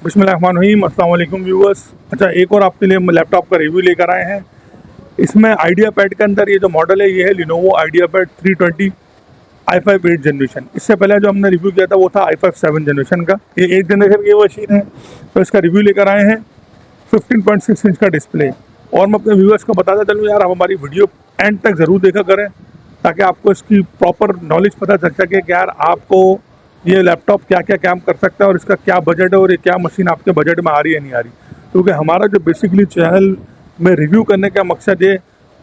बिस्मिल्लाहिर्रहमानिर्रहीम, अस्सलाम वालेकुम व्यूअर्स। अच्छा, एक और आपके लिए हम लैपटॉप का रिव्यू लेकर आए हैं। इसमें आइडिया पैड के अंदर ये जो मॉडल है ये है Lenovo idea pad 320 i5 8 generation. इससे पहले जो हमने रिव्यू किया था वो था i5 7 जनरेशन का। ये 8 जनरेशन की मशीन है, तो इसका रिव्यू लेकर आए हैं। 15.6 इंच का डिस्प्ले। और मैं अपने व्यूअर्स को बताता चलूँ यार, आप हमारी वीडियो एंड तक ज़रूर देखा करें ताकि आपको इसकी प्रॉपर नॉलेज पता चल सके कि यार आपको ये लैपटॉप क्या क्या काम कर सकता है और इसका क्या बजट है और ये क्या मशीन आपके बजट में आ रही है नहीं आ रही। क्योंकि हमारा जो बेसिकली चैनल में रिव्यू करने का मकसद है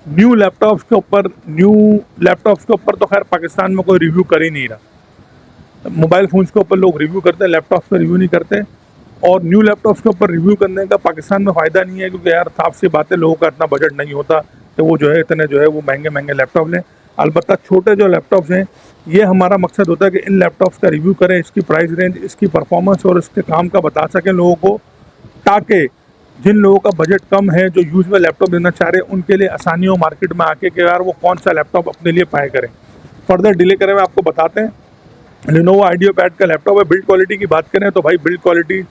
न्यू लैपटॉप्स के ऊपर तो खैर पाकिस्तान में कोई रिव्यू कर ही नहीं रहा। मोबाइल फ़ोन्स के ऊपर लोग रिव्यू करते हैं, लैपटॉप्स पर रिव्यू नहीं करते। और न्यू लैपटॉप्स के ऊपर रिव्यू करने का पाकिस्तान में फ़ायदा नहीं है, क्योंकि यार साफ सी बात है, लोगों का इतना बजट नहीं होता कि वो जो है इतने जो है वो महंगे महंगे लैपटॉप लें। अलबत्ता छोटे जो लैपटॉप्स हैं, ये हमारा मकसद होता है कि इन लैपटॉप्स का रिव्यू करें, इसकी प्राइस रेंज, इसकी परफॉर्मेंस और इसके काम का बता सकें लोगों को, ताकि जिन लोगों का बजट कम है, जो यूज़ में लैपटॉप लेना चाह रहे हैं, उनके लिए आसानी हो मार्केट में आके कि यार वो कौन सा लैपटॉप अपने लिए पाए करें। फर्दर डिले करें मैं आपको बताते हैं। लिनोवो आइडिया पैड का लैपटॉप है। बिल्ड क्वालिटी की बात करें तो भाई बिल्ड क्वालिटी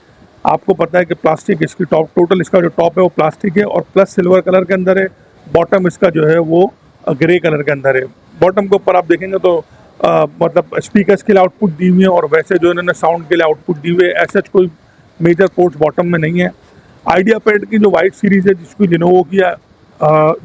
आपको पता है कि प्लास्टिक, इसकी टोटल इसका जो टॉप है वो प्लास्टिक है और प्लस सिल्वर कलर के अंदर है। बॉटम इसका जो है वो ग्रे कलर के अंदर है। बॉटम के ऊपर आप देखेंगे तो मतलब स्पीकर्स के लिए आउटपुट दी हुई है और वैसे जो इन्होंने साउंड के लिए आउटपुट दी हुई है, ऐसा कोई मेजर पोर्ट्स बॉटम में नहीं है। आइडिया पैड की जो वाइट सीरीज़ है जिसको लिनोवो की है,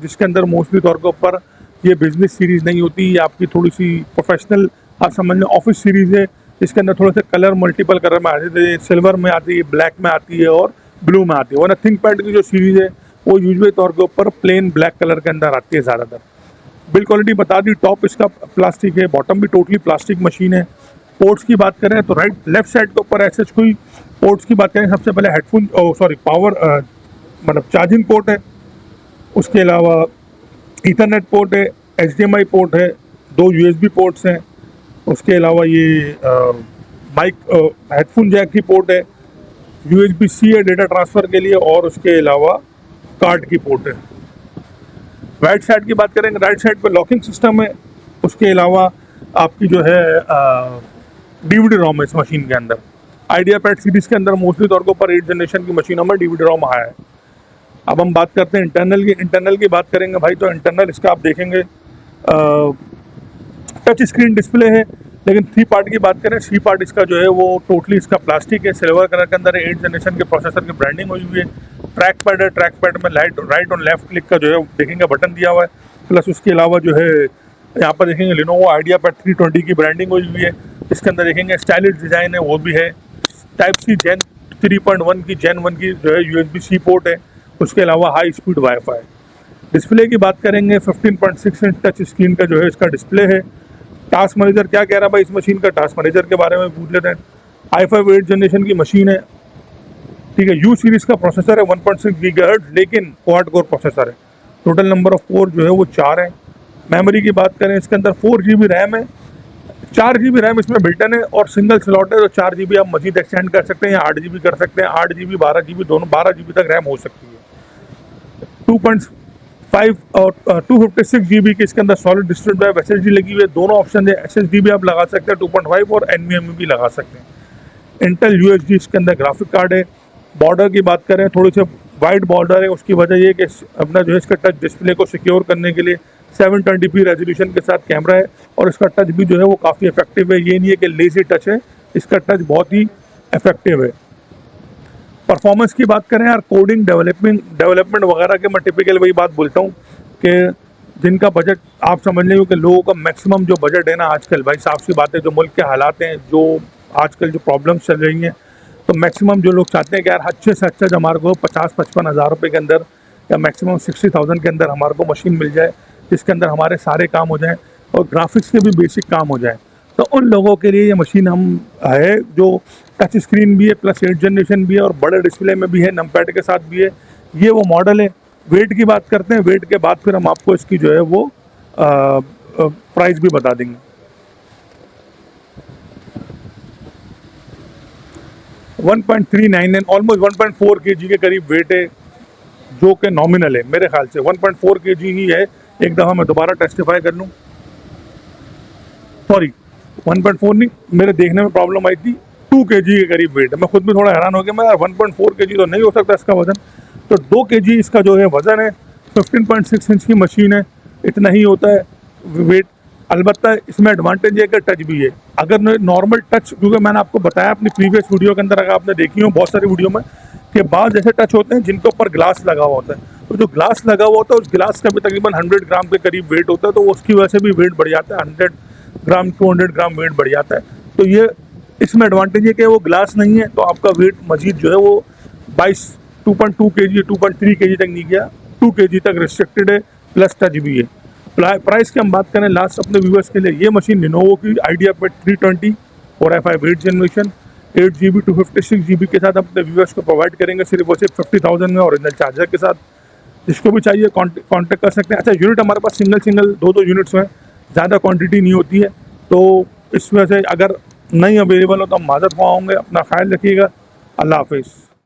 जिसके अंदर मोस्टली तौर के ऊपर ये बिजनेस सीरीज़ नहीं होती, ये आपकी थोड़ी सी प्रोफेशनल आप समझ लें ऑफिस सीरीज़ है। इसके अंदर थोड़े से कलर मल्टीपल कलर में आते थे, सिल्वर में आती है, ब्लैक में आती है और ब्लू में आती है। वरना थिंक पैड की जो सीरीज़ है वो यूजुअली तौर के ऊपर प्लेन ब्लैक कलर के अंदर आती है ज़्यादातर। बिल्ड क्वालिटी बता दी, टॉप इसका प्लास्टिक है, बॉटम भी टोटली प्लास्टिक मशीन है। पोर्ट्स की बात करें तो लेफ्ट साइड के ऊपर ऐसे कोई पोर्ट्स की बात करें, सबसे पहले हेडफोन पावर मतलब चार्जिंग पोर्ट है। उसके अलावा ईथरनेट पोर्ट है, HDMI पोर्ट है, 2 USB पोर्ट्स हैं। उसके अलावा ये माइक हेडफोन जैक की पोर्ट है, USB-C है डेटा ट्रांसफ़र के लिए, और उसके अलावा कार्ड की पोर्ट है। राइट साइड की बात करेंगे, राइट साइड पे लॉकिंग सिस्टम है। उसके अलावा आपकी जो है DVD रोम है इस मशीन के अंदर। आइडिया पैड सीरीज़ के अंदर मोस्टली तौर के ऊपर 8 जनरेशन की मशीनों में DVD रोम आया है। अब हम बात करते हैं इंटरनल की बात करेंगे भाई, तो इंटरनल इसका आप देखेंगे टच स्क्रीन डिस्प्ले है। लेकिन 3 पार्ट की बात करें, सी पार्ट इसका जो है वो टोटली इसका प्लास्टिक है, सिल्वर कलर के अंदर है। 8 जनरेशन के प्रोसेसर की ब्रांडिंग हुई हुई है। ट्रैक पैड है, ट्रैक पैड में राइट और लेफ्ट क्लिक का जो है देखेंगे बटन दिया हुआ है। प्लस उसके अलावा जो है यहाँ पर देखेंगे लिनोवो आइडिया पैड 320 की ब्रांडिंग हुई हुई है। इसके अंदर देखेंगे स्टाइलिश डिज़ाइन है, वो भी है। टाइप सी जेन 3.1 की जो है USB-C पोर्ट है। उसके अलावा हाई स्पीड वाईफाई। डिस्प्ले की बात करेंगे, 15.6 इंच टच स्क्रीन का जो है इसका डिस्प्ले है। टास्क मैनेजर क्या कह रहा है भाई इस मशीन का, टास्क मैनेजर के बारे में पूछ लेते हैं। i5 8 जनरेशन की मशीन है, ठीक है। U सीरीज़ का प्रोसेसर है, 1.6 GHz, लेकिन क्वाड कोर प्रोसेसर है। टोटल नंबर ऑफ कोर जो है वो 4 है। मेमोरी की बात करें, इसके अंदर 4 GB रैम है, 4 GB रैम इसमें बिल्टन है और सिंगल स्लॉट है, तो 4 GB आप मजीद एक्सटेंड कर सकते हैं या 8 GB कर सकते हैं। 8 GB 12 GB दोनों 12 GB तक रैम हो सकती है। 2.5 और 256 GB की इसके अंदर सॉलिड स्टेट ड्राइव SSD लगी हुई है। दोनों ऑप्शन है, SSD भी आप लगा सकते हैं 2.5 और NVMe भी लगा सकते हैं। इंटेल UHD इसके अंदर ग्राफिक कार्ड है। बॉर्डर की बात करें, थोड़ी सी वाइड बॉर्डर है, उसकी वजह ये कि अपना जो है इसका टच डिस्प्ले को सिक्योर करने के लिए 720p रेजोल्यूशन के साथ कैमरा है और इसका टच भी जो है वो काफ़ी इफेक्टिव है। ये नहीं है कि लेजी टच है, इसका टच बहुत ही इफेक्टिव है। परफॉर्मेंस की बात करें यार, कोडिंग डेवलपमेंट वगैरह के मैं टिपिकल वही बात बोलता हूँ कि जिनका बजट आप समझ लें कि लोगों का मैक्सिमम जो बजट है ना आजकल, भाई साफ सी बात है, जो मुल्क के हालात हैं, जो आजकल जो प्रॉब्लम्स चल रही हैं, तो मैक्सिमम जो लोग चाहते हैं कि यार अच्छे से अच्छा जो हमारे को 50-55 हज़ार रुपये के अंदर या मैक्सिमम 60,000 के अंदर हमारे को मशीन मिल जाए, जिसके अंदर हमारे सारे काम हो जाएं और ग्राफिक्स के भी बेसिक काम हो जाए, तो उन लोगों के लिए ये मशीन हम है जो टच स्क्रीन भी है, प्लस 8 जनरेशन भी है और बड़े डिस्प्ले में भी है, नमपैड के साथ भी है। ये वो मॉडल है। वेट की बात करते हैं, वेट के बाद फिर हम आपको इसकी जो है वो प्राइस भी बता देंगे। 1.399 ऑलमोस्ट 1.4 kg के करीब वेट है, जो कि नॉमिनल है मेरे ख्याल से 1.4 kg ही है। एक दफ़ा मैं दोबारा टेस्टिफाई कर लूँ, सॉरी 1.4 नहीं, मेरे देखने में प्रॉब्लम आई थी, 2 kg के करीब वेट है। मैं खुद भी थोड़ा हैरान हो गया, मैं 1.4 kg तो नहीं हो सकता इसका वजन, तो 2 kg इसका जो है वजन है। 15.6 इंच की मशीन है, इतना ही होता है वेट। अलबत्ता इसमें एडवांटेज है कि टच भी है। अगर नॉर्मल टच, क्योंकि मैंने आपको बताया अपनी प्रीवियस वीडियो के अंदर, अगर आपने देखी हो बहुत सारी वीडियो में, कि बाद ऐसे टच होते हैं जिनके ऊपर ग्लास लगा हुआ होता है, तो जो ग्लास लगा हुआ होता है उस ग्लास का भी तकरीबन 100 ग्राम के करीब वेट होता है, तो उसकी वजह से भी वेट बढ़ जाता है, 100 ग्राम 200 ग्राम वेट बढ़ जाता है। तो ये इसमें एडवांटेज है कि वो ग्लास नहीं है, तो आपका वेट मजीद जो है वो 2.2 kg 2.3 kg तक नहीं गया, 2 kg तक रिस्ट्रिक्टेड है, प्लस टच भी है। प्राइस की हम बात करें लास्ट अपने व्यूअर्स के लिए, ये मशीन लिनोवो की आइडियापैड 320 और i5 8th generation 8GB 256GB के साथ अपने व्यूअर्स को प्रोवाइड करेंगे, सिर्फ और सिर्फ 50,000 में ओरिजिनल चार्जर के साथ। जिसको भी चाहिए कांटेक्ट कर सकते हैं। अच्छा, यूनिट हमारे पास सिंगल 2 यूनिट्स में, ज़्यादा क्वांटिटी नहीं होती है, तो इस वजह से अगर नहीं अवेलेबल हो तो हम माजरत ख्वाह होंगे। अपना ख्याल रखिएगा। अल्लाह हाफिज़।